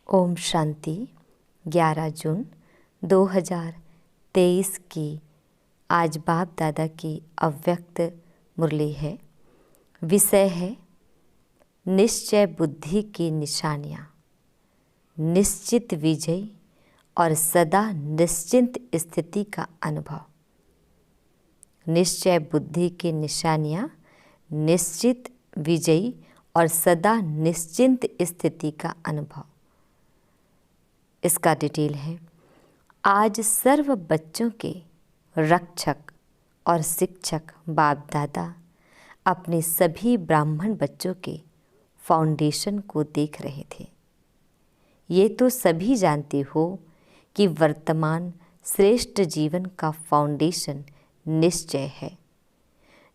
ओम शांति। 11 जून 2023 की आज बाप दादा की अव्यक्त मुरली है। विषय है निश्चय बुद्धि की निशानियाँ, निश्चित विजय और सदा निश्चिंत स्थिति का अनुभव। निश्चय बुद्धि की निशानियाँ, निश्चित विजयी और सदा निश्चिंत स्थिति का अनुभव। इसका डिटेल है। आज सर्व बच्चों के रक्षक और शिक्षक बाप दादा अपने सभी ब्राह्मण बच्चों के फाउंडेशन को देख रहे थे। ये तो सभी जानते हो कि वर्तमान श्रेष्ठ जीवन का फाउंडेशन निश्चय है।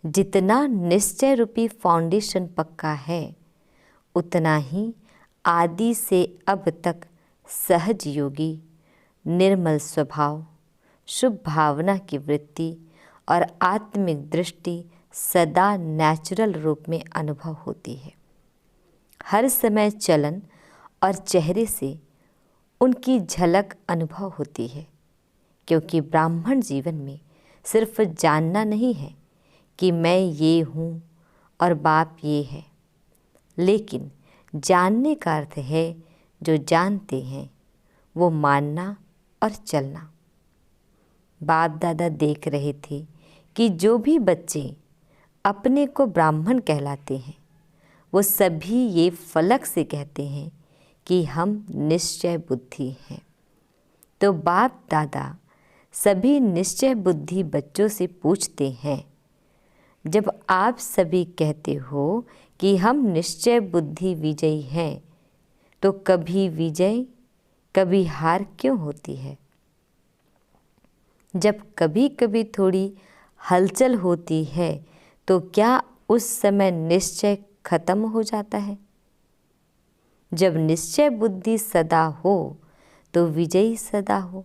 जितना निश्चय रूपी फाउंडेशन पक्का है, उतना ही आदि से अब तक सहज योगी, निर्मल स्वभाव, शुभ भावना की वृत्ति और आत्मिक दृष्टि सदा नेचुरल रूप में अनुभव होती है। हर समय चलन और चेहरे से उनकी झलक अनुभव होती है, क्योंकि ब्राह्मण जीवन में सिर्फ जानना नहीं है कि मैं ये हूँ और बाप ये है, लेकिन जानने का अर्थ है जो जानते हैं वो मानना और चलना। बाप दादा देख रहे थे कि जो भी बच्चे अपने को ब्राह्मण कहलाते हैं, वो सभी ये फलक से कहते हैं कि हम निश्चय बुद्धि हैं। तो बाप दादा सभी निश्चय बुद्धि बच्चों से पूछते हैं, जब आप सभी कहते हो कि हम निश्चय बुद्धि विजयी हैं, तो कभी विजय कभी हार क्यों होती है? जब कभी कभी थोड़ी हलचल होती है, तो क्या उस समय निश्चय खत्म हो जाता है? जब निश्चय बुद्धि सदा हो तो विजयी सदा हो,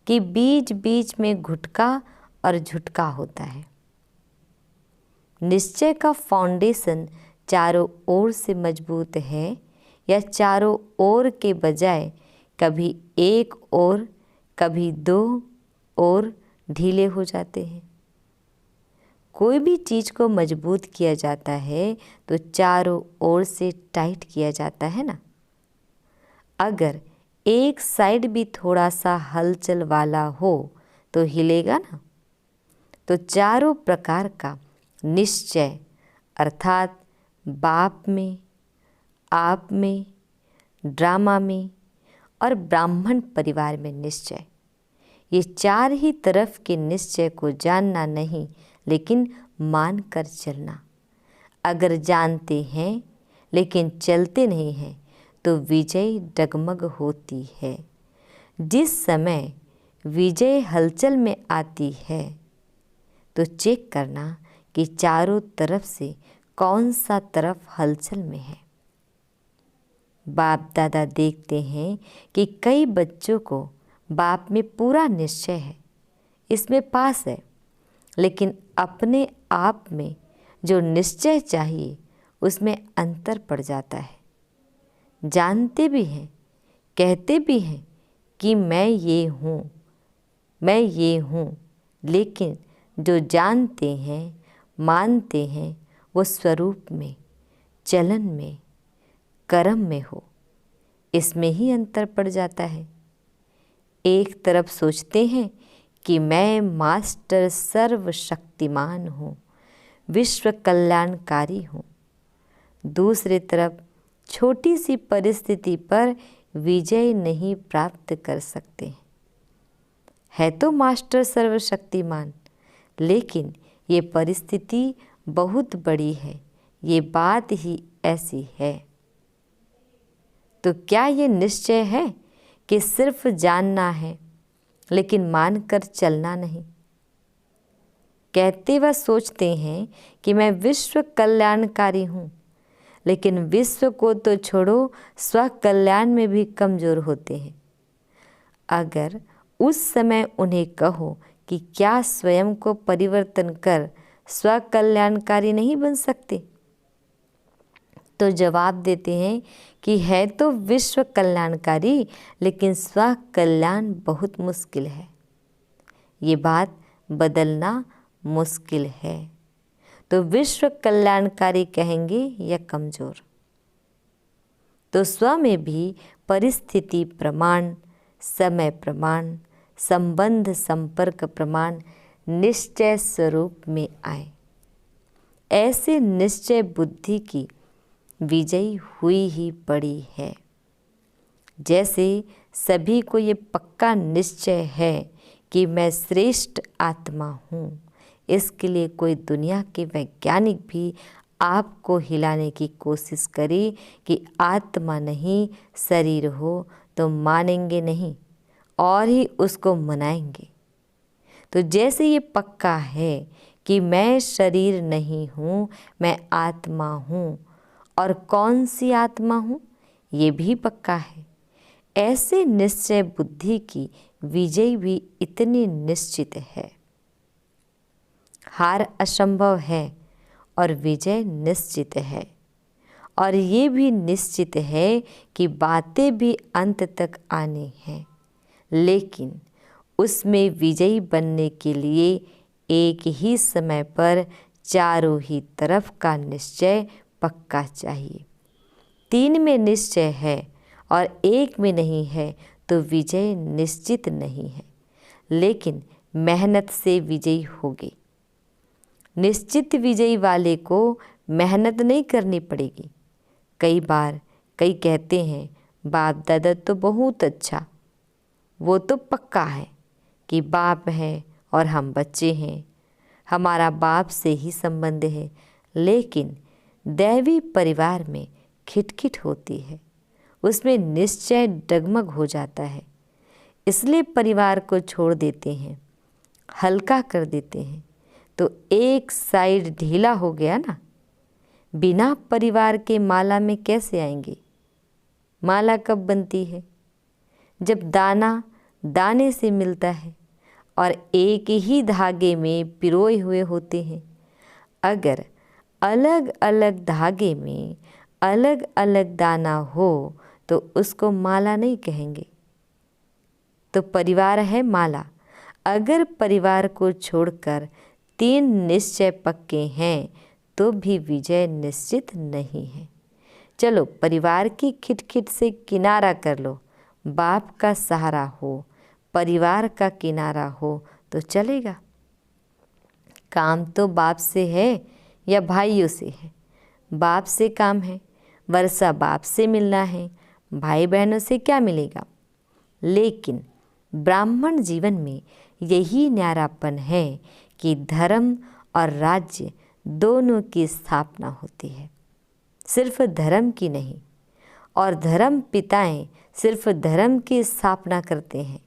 कि बीच बीच में घुटका और झुटका होता है। निश्चय का फाउंडेशन चारों ओर से मजबूत है या चारों ओर के बजाय कभी एक ओर कभी दो ओर ढीले हो जाते हैं। कोई भी चीज़ को मजबूत किया जाता है तो चारों ओर से टाइट किया जाता है ना। अगर एक साइड भी थोड़ा सा हलचल वाला हो तो हिलेगा ना। तो चारों प्रकार का निश्चय अर्थात बाप में, आप में, ड्रामा में और ब्राह्मण परिवार में निश्चय, ये चार ही तरफ के निश्चय को जानना नहीं, लेकिन मान कर चलना। अगर जानते हैं लेकिन चलते नहीं हैं तो विजय डगमग होती है। जिस समय विजय हलचल में आती है तो चेक करना कि चारों तरफ से कौन सा तरफ हलचल में है। बाप दादा देखते हैं कि कई बच्चों को बाप में पूरा निश्चय है, इसमें पास है, लेकिन अपने आप में जो निश्चय चाहिए उसमें अंतर पड़ जाता है। जानते भी हैं, कहते भी हैं कि मैं ये हूँ, मैं ये हूँ, लेकिन जो जानते हैं, मानते हैं, वो स्वरूप में, चलन में, कर्म में हो, इसमें ही अंतर पड़ जाता है। एक तरफ सोचते हैं कि मैं मास्टर सर्वशक्तिमान हूँ, विश्व कल्याणकारी हूँ। दूसरी तरफ छोटी सी परिस्थिति पर विजय नहीं प्राप्त कर सकते। है तो मास्टर सर्वशक्तिमान, लेकिन ये परिस्थिति बहुत बड़ी है, ये बात ही ऐसी है। तो क्या ये निश्चय है कि सिर्फ जानना है लेकिन मानकर चलना नहीं? कहते व सोचते हैं कि मैं विश्व कल्याणकारी हूँ, लेकिन विश्व को तो छोड़ो, स्व कल्याण में भी कमज़ोर होते हैं। अगर उस समय उन्हें कहो कि क्या स्वयं को परिवर्तन कर स्व कल्याणकारी नहीं बन सकते, तो जवाब देते हैं कि है तो विश्व कल्याणकारी, लेकिन स्व कल्याण बहुत मुश्किल है। ये बात बदलना मुश्किल है। तो विश्व कल्याणकारी कहेंगे या कमज़ोर? तो स्व में भी परिस्थिति प्रमाण, समय प्रमाण, संबंध संपर्क प्रमाण निश्चय स्वरूप में आए। ऐसे निश्चय बुद्धि की विजयी हुई ही पड़ी है। जैसे सभी को ये पक्का निश्चय है कि मैं श्रेष्ठ आत्मा हूँ, इसके लिए कोई दुनिया के वैज्ञानिक भी आपको हिलाने की कोशिश करे कि आत्मा नहीं शरीर हो, तो मानेंगे नहीं और ही उसको मनाएंगे। तो जैसे ये पक्का है कि मैं शरीर नहीं हूँ, मैं आत्मा हूँ, और कौन सी आत्मा हूँ ये भी पक्का है। ऐसे निश्चय बुद्धि की विजय भी इतनी निश्चित है। हार असंभव है और विजय निश्चित है। और ये भी निश्चित है कि बातें भी अंत तक आनी हैं, लेकिन उसमें विजयी बनने के लिए एक ही समय पर चारों ही तरफ का निश्चय पक्का चाहिए। 3 में निश्चय है और 1 में नहीं है तो विजय निश्चित नहीं है, लेकिन मेहनत से विजयी होगी। निश्चित विजयी वाले को मेहनत नहीं करनी पड़ेगी। कई बार कई कहते हैं बाप दादा तो बहुत अच्छा, वो तो पक्का है कि बाप है और हम बच्चे हैं, हमारा बाप से ही संबंध है। लेकिन दैवी परिवार में खिटखिट होती है, उसमें निश्चय डगमग हो जाता है, इसलिए परिवार को छोड़ देते हैं, हल्का कर देते हैं। तो एक साइड ढीला हो गया ना। बिना परिवार के माला में कैसे आएंगे? माला कब बनती है? जब दाना दाने से मिलता है और एक ही धागे में पिरोए हुए होते हैं। अगर अलग अलग धागे में अलग अलग दाना हो तो उसको माला नहीं कहेंगे। तो परिवार है माला। अगर परिवार को छोड़कर 3 निश्चय पक्के हैं तो भी विजय निश्चित नहीं है। चलो परिवार की खिटखिट से किनारा कर लो, बाप का सहारा हो, परिवार का किनारा हो तो चलेगा। काम तो बाप से है या भाइयों से है? बाप से काम है, वर्षा बाप से मिलना है, भाई बहनों से क्या मिलेगा? लेकिन ब्राह्मण जीवन में यही न्यारापन है कि धर्म और राज्य दोनों की स्थापना होती है, सिर्फ धर्म की नहीं। और धर्म पिताएं सिर्फ धर्म की स्थापना करते हैं।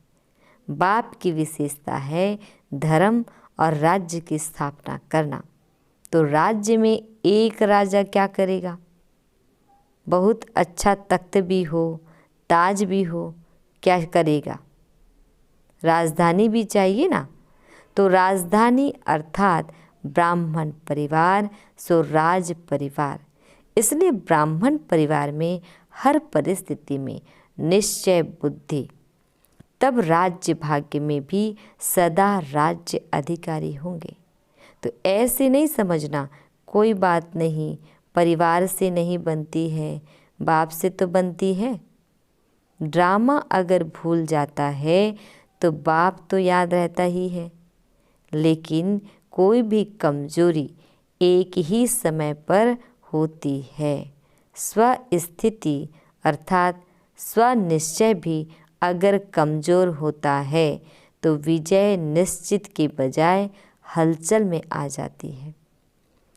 बाप की विशेषता है धर्म और राज्य की स्थापना करना। तो राज्य में एक राजा क्या करेगा? बहुत अच्छा तख्त भी हो, ताज भी हो, क्या करेगा? राजधानी भी चाहिए ना। तो राजधानी अर्थात ब्राह्मण परिवार सो राज परिवार। इसलिए ब्राह्मण परिवार में हर परिस्थिति में निश्चय बुद्धि, तब राज्य भाग्य में भी सदा राज्य अधिकारी होंगे। तो ऐसे नहीं समझना कोई बात नहीं, परिवार से नहीं बनती है, बाप से तो बनती है। ड्रामा अगर भूल जाता है तो बाप तो याद रहता ही है। लेकिन कोई भी कमजोरी एक ही समय पर होती है। स्व स्थिति अर्थात स्व निश्चय भी अगर कमज़ोर होता है तो विजय निश्चित के बजाय हलचल में आ जाती है।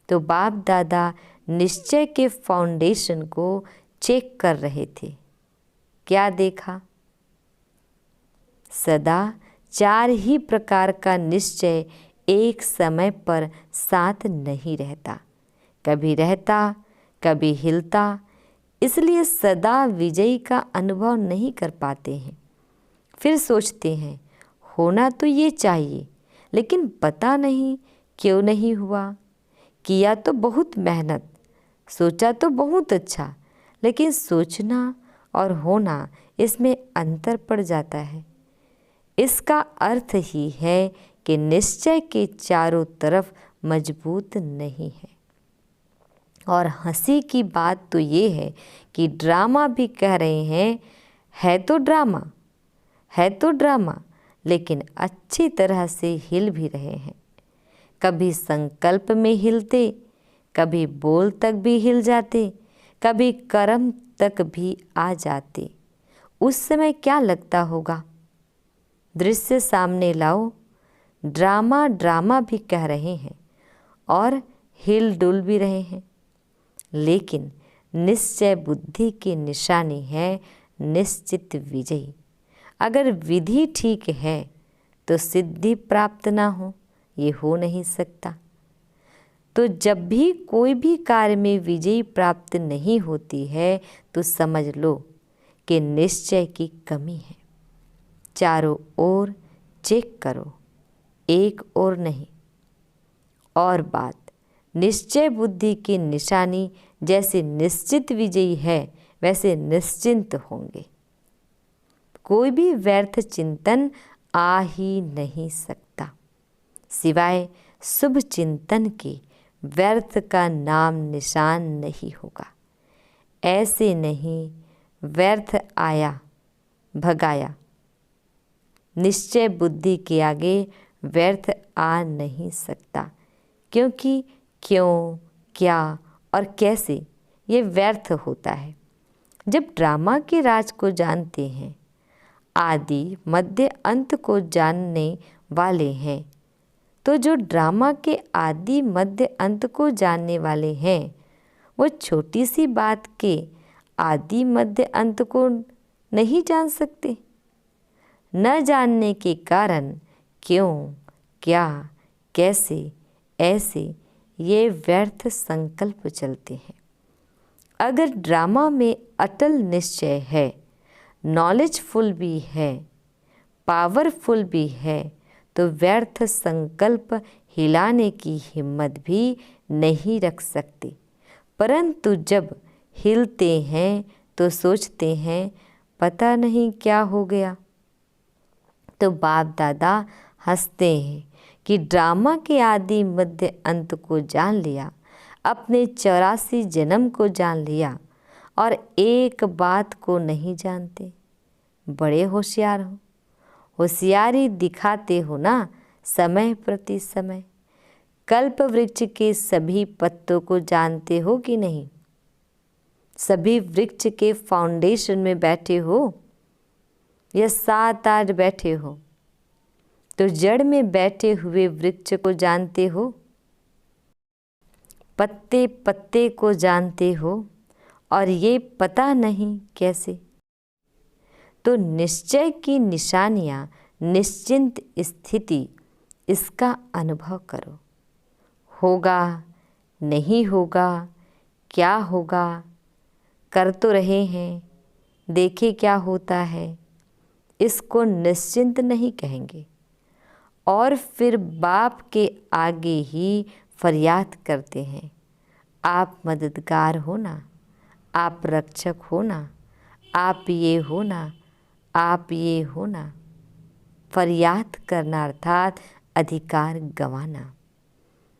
तो बाप दादा निश्चय के फाउंडेशन को चेक कर रहे थे। क्या देखा? सदा 4 ही प्रकार का निश्चय एक समय पर साथ नहीं रहता, कभी रहता कभी हिलता। इसलिए सदा विजयी का अनुभव नहीं कर पाते हैं। फिर सोचते हैं होना तो ये चाहिए, लेकिन पता नहीं क्यों नहीं हुआ। किया तो बहुत मेहनत, सोचा तो बहुत अच्छा, लेकिन सोचना और होना इसमें अंतर पड़ जाता है। इसका अर्थ ही है कि निश्चय के चारों तरफ मजबूत नहीं है। और हंसी की बात तो ये है कि ड्रामा भी कह रहे हैं है तो ड्रामा, है तो ड्रामा, लेकिन अच्छी तरह से हिल भी रहे हैं। कभी संकल्प में हिलते, कभी बोल तक भी हिल जाते, कभी कर्म तक भी आ जाते। उस समय क्या लगता होगा? दृश्य सामने लाओ, ड्रामा ड्रामा भी कह रहे हैं और हिल डुल भी रहे हैं, लेकिन निश्चय बुद्धि की निशानी है निश्चित विजयी। अगर विधि ठीक है तो सिद्धि प्राप्त ना हो, ये हो नहीं सकता। तो जब भी कोई भी कार्य में विजयी प्राप्त नहीं होती है तो समझ लो कि निश्चय की कमी है। चारों ओर चेक करो, एक ओर नहीं। और बात, निश्चय बुद्धि की निशानी जैसे निश्चित विजयी है वैसे निश्चिंत होंगे। कोई भी व्यर्थ चिंतन आ ही नहीं सकता। सिवाय शुभ चिंतन के व्यर्थ का नाम निशान नहीं होगा। ऐसे नहीं व्यर्थ आया भगाया, निश्चय बुद्धि के आगे व्यर्थ आ नहीं सकता, क्योंकि क्यों, क्या और कैसे ये व्यर्थ होता है। जब ड्रामा के राज को जानते हैं, आदि मध्य अंत को जानने वाले हैं, तो जो ड्रामा के आदि मध्य अंत को जानने वाले हैं वो छोटी सी बात के आदि मध्य अंत को नहीं जान सकते। न जानने के कारण क्यों, क्या, कैसे, ऐसे ये व्यर्थ संकल्प चलते हैं। अगर ड्रामा में अटल निश्चय है, नॉलेजफुल भी है, पावरफुल भी है, तो व्यर्थ संकल्प हिलाने की हिम्मत भी नहीं रख सकते। परंतु जब हिलते हैं तो सोचते हैं पता नहीं क्या हो गया। तो बाप दादा हंसते हैं कि ड्रामा के आदि मध्य अंत को जान लिया, अपने 84 जन्म को जान लिया और एक बात को नहीं जानते। बड़े होशियार हो, होशियारी दिखाते हो ना समय प्रति समय। कल्प वृक्ष के सभी पत्तों को जानते हो कि नहीं? सभी वृक्ष के फाउंडेशन में बैठे हो या 7-8 बैठे हो? तो जड़ में बैठे हुए वृक्ष को जानते हो, पत्ते पत्ते को जानते हो, और ये पता नहीं कैसे। तो निश्चय की निशानियां निश्चिंत स्थिति, इसका अनुभव करो। होगा, नहीं होगा, क्या होगा, कर तो रहे हैं, देखे क्या होता है, इसको निश्चिंत नहीं कहेंगे। और फिर बाप के आगे ही फरियाद करते हैं, आप मददगार हो ना, आप रक्षक हो ना, आप ये हो ना, आप ये हो ना। फरियाद करना अर्थात अधिकार गंवाना।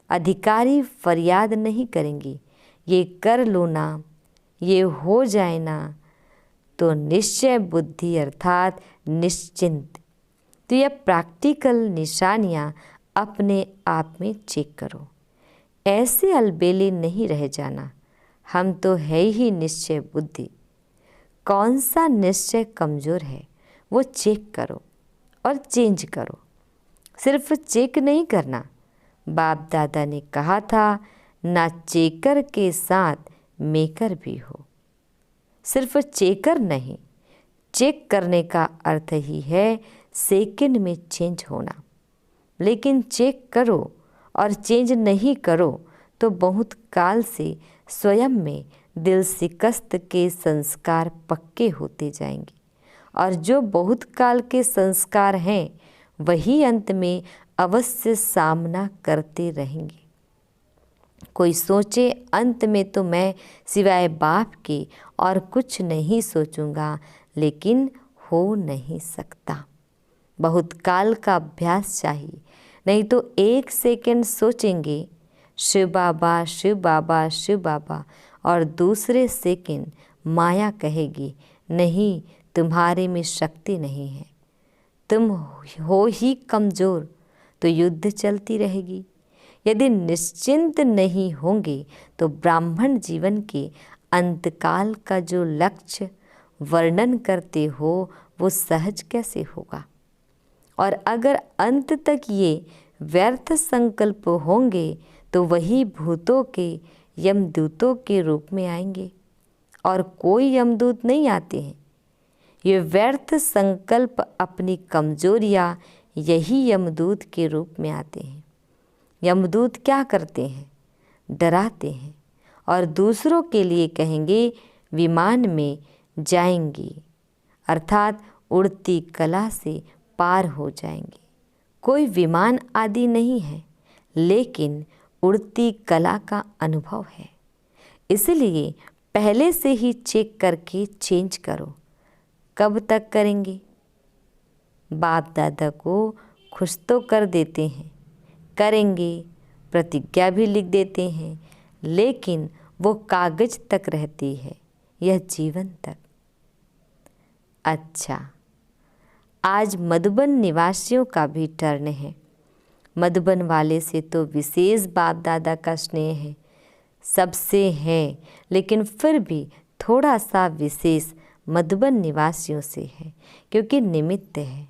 अधिकारी फरियाद नहीं करेंगे, ये कर लो ना, ये हो जाए ना। तो निश्चय बुद्धि अर्थात निश्चिंत। तो यह प्रैक्टिकल निशानियाँ अपने आप में चेक करो। ऐसे अलबेले नहीं रह जाना, हम तो है ही निश्चय बुद्धि। कौन सा निश्चय कमज़ोर है वो चेक करो और चेंज करो। सिर्फ चेक नहीं करना, बाप दादा ने कहा था ना चेकर के साथ मेकर भी हो। सिर्फ चेकर नहीं, चेक करने का अर्थ ही है सेकंड में चेंज होना। लेकिन चेक करो और चेंज नहीं करो तो बहुत काल से स्वयं में दिल शिकस्त के संस्कार पक्के होते जाएंगे, और जो बहुत काल के संस्कार हैं वही अंत में अवश्य सामना करते रहेंगे। कोई सोचे अंत में तो मैं सिवाय बाप के और कुछ नहीं सोचूंगा, लेकिन हो नहीं सकता। बहुत काल का अभ्यास चाहिए, नहीं तो 1 सेकंड सोचेंगे शिव बाबा शिव बाबा शिव बाबा और दूसरे सेकंड माया कहेगी नहीं, तुम्हारे में शक्ति नहीं है, तुम हो ही कमज़ोर। तो युद्ध चलती रहेगी। यदि निश्चिंत नहीं होंगे तो ब्राह्मण जीवन के अंतकाल का जो लक्ष्य वर्णन करते हो वो सहज कैसे होगा। और अगर अंत तक ये व्यर्थ संकल्प होंगे तो वही भूतों के यमदूतों के रूप में आएंगे, और कोई यमदूत नहीं आते हैं। ये व्यर्थ संकल्प अपनी कमजोरियां यही यमदूत के रूप में आते हैं। यमदूत क्या करते हैं? डराते हैं और दूसरों के लिए कहेंगे विमान में जाएंगे, अर्थात उड़ती कला से पार हो जाएंगे। कोई विमान आदि नहीं है, लेकिन उड़ती कला का अनुभव है। इसलिए पहले से ही चेक करके चेंज करो। कब तक करेंगे? बाप दादा को खुश तो कर देते हैं, करेंगे, प्रतिज्ञा भी लिख देते हैं, लेकिन वो कागज तक रहती है, यह जीवन तक। अच्छा, आज मधुबन निवासियों का भी टर्न है। मधुबन वाले से तो विशेष बाप दादा का स्नेह है, सबसे है, लेकिन फिर भी थोड़ा सा विशेष मधुबन निवासियों से है, क्योंकि निमित्त है।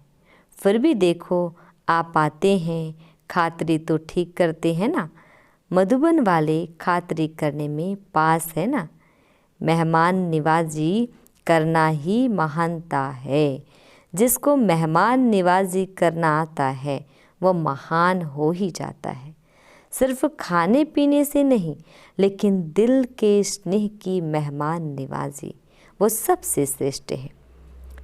फिर भी देखो, आप आते हैं, खातरी तो ठीक करते हैं ना। मधुबन वाले खातरी करने में पास है ना। मेहमान निवाजी करना ही महानता है। जिसको मेहमान निवाजी करना आता है वो महान हो ही जाता है। सिर्फ खाने पीने से नहीं, लेकिन दिल के स्नेह की मेहमान निवाजी वो सबसे श्रेष्ठ है।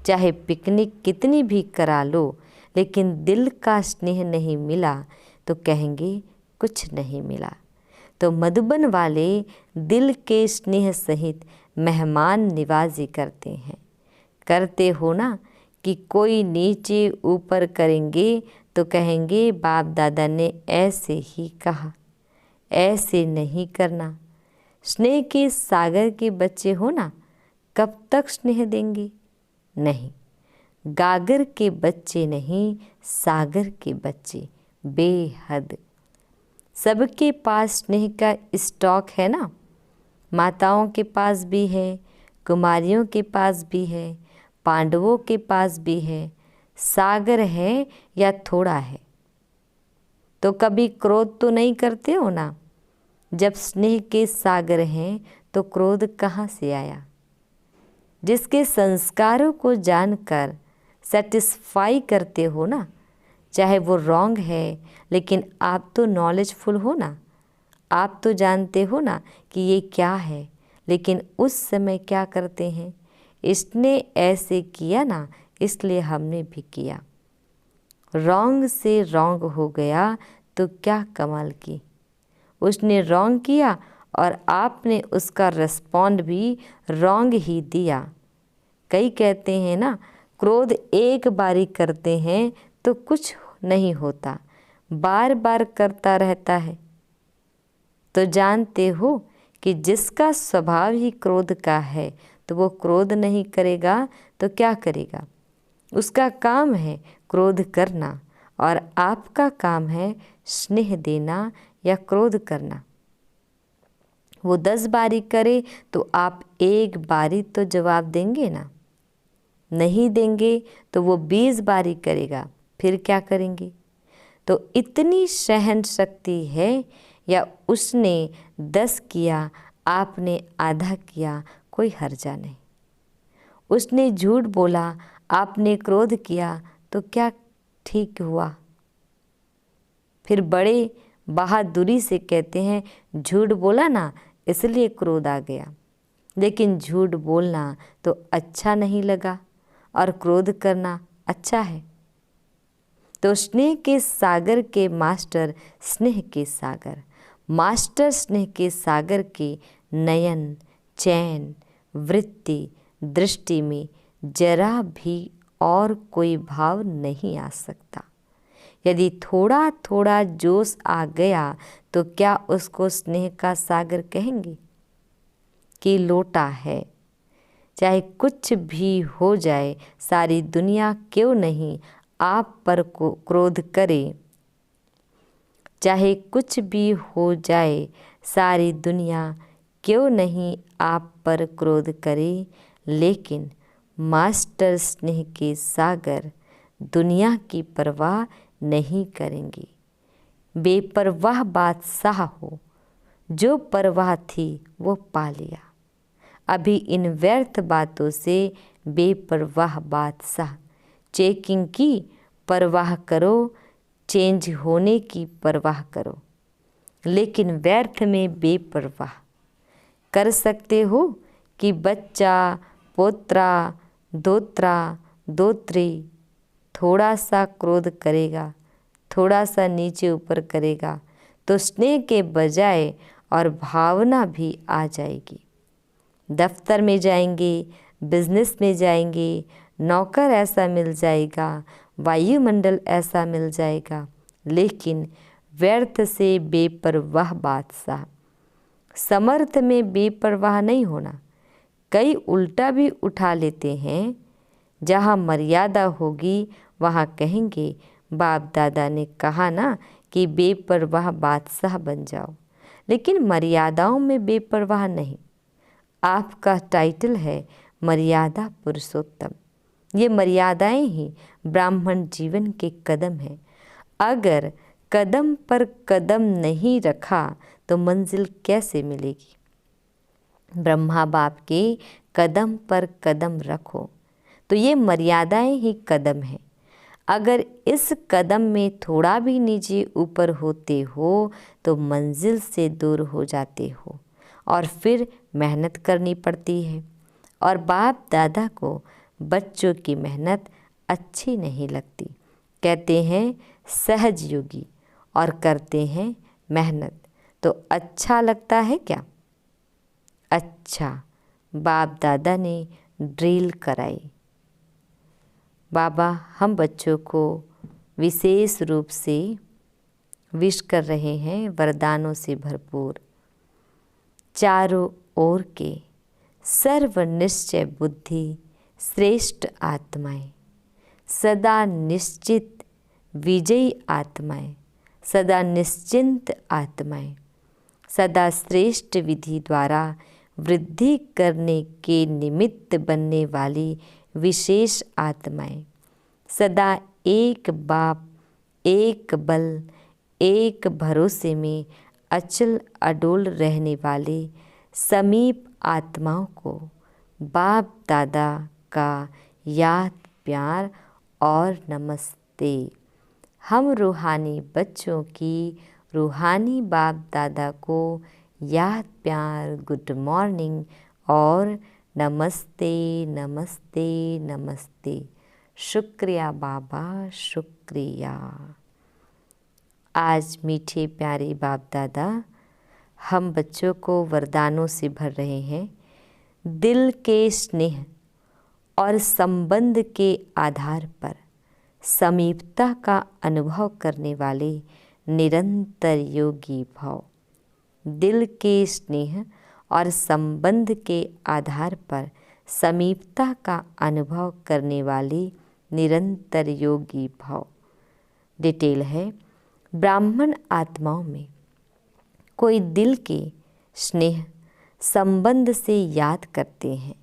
चाहे पिकनिक कितनी भी करा लो, लेकिन दिल का स्नेह नहीं मिला तो कहेंगे कुछ नहीं मिला। तो मधुबन वाले दिल के स्नेह सहित मेहमान निवाजी करते हैं। करते हो ना कि कोई नीचे ऊपर करेंगे तो कहेंगे बाप दादा ने ऐसे ही कहा, ऐसे नहीं करना। स्नेह के सागर के बच्चे हो ना, कब तक स्नेह देंगे? नहीं, गागर के बच्चे नहीं, सागर के बच्चे बेहद। सबके पास स्नेह का स्टॉक है ना। माताओं के पास भी है, कुमारियों के पास भी है, पांडवों के पास भी है। सागर है या थोड़ा है? तो कभी क्रोध तो नहीं करते हो ना। जब स्नेह के सागर हैं तो क्रोध कहाँ से आया? जिसके संस्कारों को जानकर सेटिस्फाई करते हो ना, चाहे वो रॉन्ग है, लेकिन आप तो नॉलेजफुल हो ना। आप तो जानते हो ना कि ये क्या है, लेकिन उस समय क्या करते हैं? इसने ऐसे किया ना, इसलिए हमने भी किया। रॉन्ग से रॉन्ग हो गया तो क्या कमाल की। उसने रॉन्ग किया और आपने उसका रिस्पॉन्ड भी रॉन्ग ही दिया। कई कहते हैं ना, क्रोध एक बारी करते हैं तो कुछ नहीं होता, बार बार करता रहता है। तो जानते हो कि जिसका स्वभाव ही क्रोध का है तो वो क्रोध नहीं करेगा तो क्या करेगा? उसका काम है क्रोध करना और आपका काम है स्नेह देना या क्रोध करना। वो 10 बारी करे तो आप एक बारी तो जवाब देंगे ना। नहीं देंगे तो वो 20 बारी करेगा, फिर क्या करेंगे? तो इतनी सहन शक्ति है, या उसने 10 किया, आपने आधा किया, कोई हर्जा नहीं। उसने झूठ बोला, आपने क्रोध किया, तो क्या ठीक हुआ? फिर बड़े बहादुरी से कहते हैं झूठ बोला ना, इसलिए क्रोध आ गया। लेकिन झूठ बोलना तो अच्छा नहीं लगा और क्रोध करना अच्छा है। तो स्नेह के सागर के मास्टर स्नेह के सागर मास्टर स्नेह के सागर के नयन, चैन, वृत्ति, दृष्टि में जरा भी और कोई भाव नहीं आ सकता। यदि थोड़ा थोड़ा जोश आ गया तो क्या उसको स्नेह का सागर कहेंगे कि लोटा है? चाहे कुछ भी हो जाए, सारी दुनिया क्यों नहीं आप पर क्रोध करे। चाहे कुछ भी हो जाए, सारी दुनिया क्यों नहीं आप पर क्रोध करे, लेकिन मास्टर स्नेह के सागर दुनिया की परवाह नहीं करेंगे। बेपरवाह बादशाह हो, जो परवाह थी वो पा लिया। अभी इन व्यर्थ बातों से बेपरवाह बादशाह, चेकिंग की परवाह करो, चेंज होने की परवाह करो, लेकिन व्यर्थ में बेपरवाह। कर सकते हो कि बच्चा, पोत्रा, दोत्रा, दोत्री थोड़ा सा क्रोध करेगा, थोड़ा सा नीचे ऊपर करेगा तो स्नेह के बजाय और भावना भी आ जाएगी। दफ्तर में जाएंगे, बिजनेस में जाएंगे, नौकर ऐसा मिल जाएगा, वायुमंडल ऐसा मिल जाएगा, लेकिन व्यर्थ से बेपरवाह बादशाह। समर्थ में बेपरवाह नहीं होना। कई उल्टा भी उठा लेते हैं, जहाँ मर्यादा होगी वहाँ कहेंगे बाप दादा ने कहा ना कि बेपरवाह बादशाह बन जाओ, लेकिन मर्यादाओं में बेपरवाह नहीं। आपका टाइटल है मर्यादा पुरुषोत्तम। ये मर्यादाएं ही ब्राह्मण जीवन के कदम हैं। अगर कदम पर कदम नहीं रखा तो मंजिल कैसे मिलेगी? ब्रह्मा बाप के कदम पर कदम रखो तो ये मर्यादाएं ही कदम हैं। अगर इस कदम में थोड़ा भी नीचे ऊपर होते हो तो मंजिल से दूर हो जाते हो और फिर मेहनत करनी पड़ती है। और बाप दादा को बच्चों की मेहनत अच्छी नहीं लगती। कहते हैं सहज योगी और करते हैं मेहनत, तो अच्छा लगता है क्या? अच्छा, बाप दादा ने ड्रिल कराई। बाबा हम बच्चों को विशेष रूप से विश कर रहे हैं वरदानों से भरपूर। चारों ओर के सर्वनिश्चय बुद्धि श्रेष्ठ आत्माएं, सदा निश्चित विजयी आत्माएं, सदा निश्चिंत आत्माएं, सदा श्रेष्ठ विधि द्वारा वृद्धि करने के निमित्त बनने वाली विशेष आत्माएं, सदा एक बाप, एक बल, एक भरोसे में अचल अडोल रहने वाले समीप आत्माओं को बाप दादा का याद, प्यार और नमस्ते। हम रूहानी बच्चों की रूहानी बाप दादा को याद, प्यार, गुड मॉर्निंग और नमस्ते नमस्ते नमस्ते। शुक्रिया बाबा, शुक्रिया। आज मीठे प्यारे बाप दादा हम बच्चों को वरदानों से भर रहे हैं। दिल के स्नेह और संबंध के आधार पर समीपता का अनुभव करने वाले निरंतर योगी भव। दिल के स्नेह और संबंध के आधार पर समीपता का अनुभव करने वाले निरंतर योगी भव। डिटेल है, ब्राह्मण आत्माओं में कोई दिल के स्नेह संबंध से याद करते हैं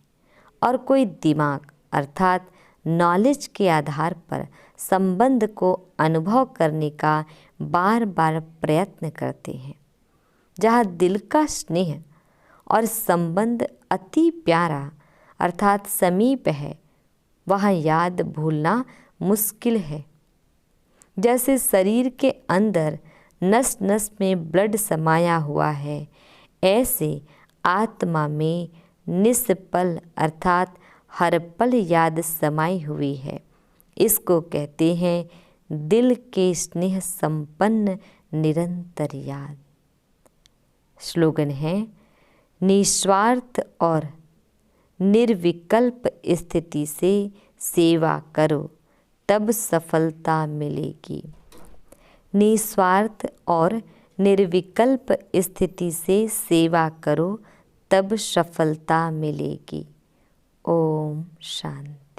और कोई दिमाग अर्थात नॉलेज के आधार पर संबंध को अनुभव करने का बार बार प्रयत्न करते हैं। जहाँ दिल का स्नेह और संबंध अति प्यारा अर्थात समीप है, वहाँ याद भूलना मुश्किल है। जैसे शरीर के अंदर नस नस में ब्लड समाया हुआ है, ऐसे आत्मा में निष्पल अर्थात हर पल याद समाई हुई है। इसको कहते हैं दिल के स्नेह संपन्न निरंतर याद। स्लोगन है, निस्वार्थ और निर्विकल्प स्थिति से सेवा करो तब सफलता मिलेगी। निस्वार्थ और निर्विकल्प स्थिति से सेवा करो तब सफलता मिलेगी। ओम शांति।